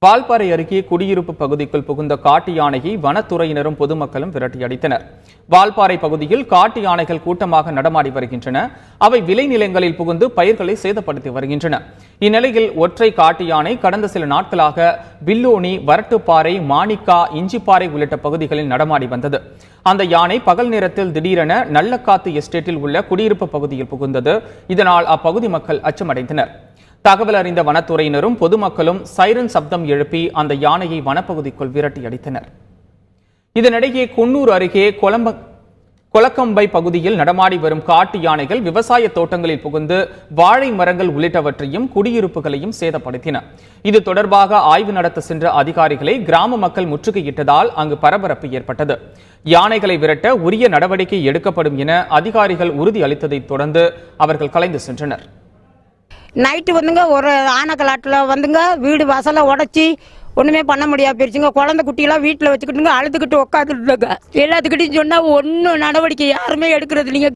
வால்பாறை அருகே குடியிருப்பு பகுதிக்குள் புகுந்த காட்டு யானையை வனத்துறையினரும் பொதுமக்களும் விரட்டியடித்தனர். வால்பாறை பகுதியில் காட்டு யானைகள் கூட்டமாக நடமாடி வருகின்றன. அவை விளைநிலங்களில் புகுந்து பயிர்களை சேதப்படுத்தி வருகின்றன. இந்நிலையில் ஒற்றை காட்டு யானை கடந்த சில நாட்களாக வில்லோனி, வரட்டுப்பாறை, மாணிக்கா, இஞ்சிப்பாறை உள்ளிட்ட பகுதிகளில் நடமாடி வந்தது. அந்த யானை பகல் நேரத்தில் திடீரென நல்லக்காத்து எஸ்டேட்டில் உள்ள குடியிருப்பு பகுதியில் புகுந்தது. இதனால் அப்பகுதி மக்கள் அச்சமடைந்தனர். தகவல் அறிந்த வனத்துறையினரும் பொதுமக்களும் சைரன் சப்தம் எழுப்பி அந்த யானையை வனப்பகுதிக்குள் விரட்டி அடித்தனர். இதனிடையே குன்னூர் அருகே கொலக்கம்பை பகுதியில் நடமாடி வரும் காட்டு யானைகள் விவசாய தோட்டங்களில் புகுந்து வாழை மரங்கள் உள்ளிட்டவற்றையும் குடியிருப்புகளையும் சேதப்படுத்தின. இது தொடர்பாக ஆய்வு நடத்த சென்ற அதிகாரிகளை கிராம மக்கள் முற்றுகையிட்டதால் அங்கு பரபரப்பு ஏற்பட்டது. யானைகளை விரட்ட உரிய நடவடிக்கை எடுக்கப்படும் என அதிகாரிகள் உறுதி அளித்ததை தொடர்ந்து அவர்கள் கலைந்து சென்றனர். நைட்டு வந்துங்க ஒரு ஆனக்கலாட்டில் வந்துங்க வீடு வாசலை உடச்சி ஒன்றுமே பண்ண முடியாது போயிடுச்சுங்க. குழந்தை குட்டியெல்லாம் வீட்டில் வச்சுக்கிட்டுங்க அழுதுகிட்டு உட்காந்துட்டுங்க. எல்லாத்துக்கிட்டையும் சொன்னால் ஒன்றும் நடவடிக்கை யாருமே எடுக்கிறது இல்லைங்க.